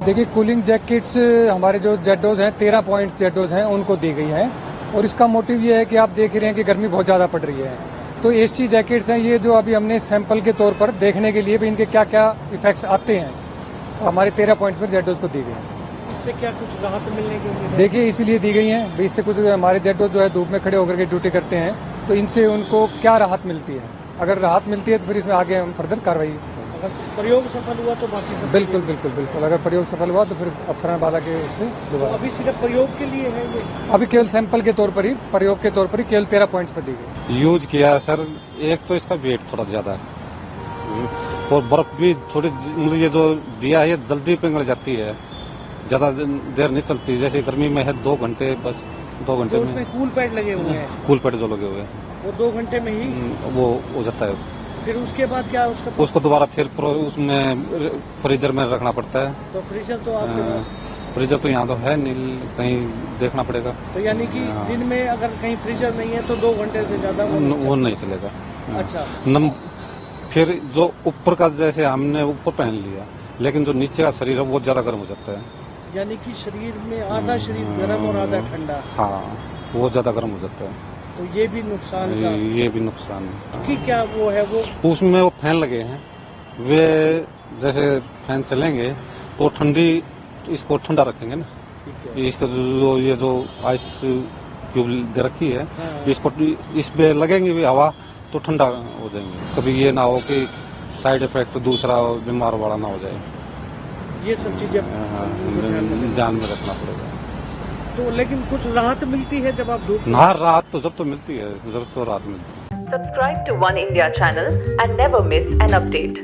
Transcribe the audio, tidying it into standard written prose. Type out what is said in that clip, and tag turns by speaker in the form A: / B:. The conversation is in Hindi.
A: देखिए कूलिंग जैकेट्स हमारे जो जेडोज हैं 13 पॉइंट्स जेडोज हैं उनको दी गई हैं और इसका मोटिव ये है कि आप देख रहे हैं कि गर्मी बहुत ज़्यादा पड़ रही है। तो एसी जैकेट्स हैं ये जो अभी हमने सैंपल के तौर पर देखने के लिए भी इनके क्या क्या इफेक्ट्स आते हैं हमारे 13 पॉइंट्स में जेडोज को दी गई हैं।
B: इससे क्या कुछ राहत मिलने की उम्मीद है?
A: देखिए इसीलिए दी गई हैं भी इससे कुछ हमारे जेडोज जो है धूप में खड़े होकर के ड्यूटी करते हैं तो इनसे उनको क्या राहत मिलती है। अगर राहत मिलती है तो फिर इसमें आगे हम फर्दर कार्रवाई।
B: अगर प्रयोग सफल हुआ तो बाकी सब
A: बिल्कुल बिल्कुल बिल्कुल अगर प्रयोग सफल हुआ तो फिर अफसरान वाला के उससे
B: तो
A: दोबारा।
B: अभी सिर्फ प्रयोग के लिए है ये?
A: अभी केवल सैंपल के तौर पर ही प्रयोग के तौर पर ही केवल 13 पॉइंट्स पर दी गई।
C: यूज किया सर। एक तो इसका वेट थोड़ा ज्यादा है और बर्फ भी थोड़ी मतलब ये जो दिया है ये जल्दी पिघल जाती है, ज्यादा देर नहीं चलती। जैसे गर्मी में है 2 घंटे, बस 2 घंटे
B: तो
C: में
B: उसमें कूल पैड लगे हुए हैं,
C: कूल पैड जो लगे हुए हैं
B: वो 2 घंटे में ही
C: वो हो जाता है।
B: फिर उसके बाद क्या उसका
C: उसको दोबारा फिर उसमें फ्रीजर में रखना पड़ता है।
B: तो फ्रीजर तो आपके पास,
C: फ्रीजर तो यहाँ तो है नहीं, कहीं देखना पड़ेगा।
B: तो यानी कि दिन में अगर कहीं फ्रीजर नहीं है तो 2 घंटे से ज्यादा
C: वो नहीं चलेगा।
B: अच्छा।
C: फिर जो ऊपर का जैसे हमने ऊपर पहन लिया, लेकिन जो नीचे का शरीर है वो ज्यादा गर्म हो जाता है।
B: यानी कि शरीर में आधा शरीर गर्म और आधा ठंडा।
C: हाँ, वो ज्यादा गर्म हो जाता है।
B: तो ये भी नुकसान का
C: ये भी नुकसान है
B: कि क्या वो है वो
C: उसमें वो फैन लगे हैं, वे जैसे फैन चलेंगे तो ठंडी इसको ठंडा रखेंगे ना। इसका जो ये जो आइस क्यूब दे रखी है,
B: हाँ।
C: इसको इस पे लगेंगे भी हवा तो ठंडा हो जाएंगे। कभी ये ना हो कि साइड इफेक्ट दूसरा बीमार वाला ना हो जाए।
B: ये सब चीजें
C: ध्यान में रखना पड़ेगा।
B: तो लेकिन कुछ राहत मिलती है जब आप धूप
C: हाँ, राहत तो जब तो मिलती है, जब तो राहत मिलती है।
D: Subscribe to One India channel and never miss an update.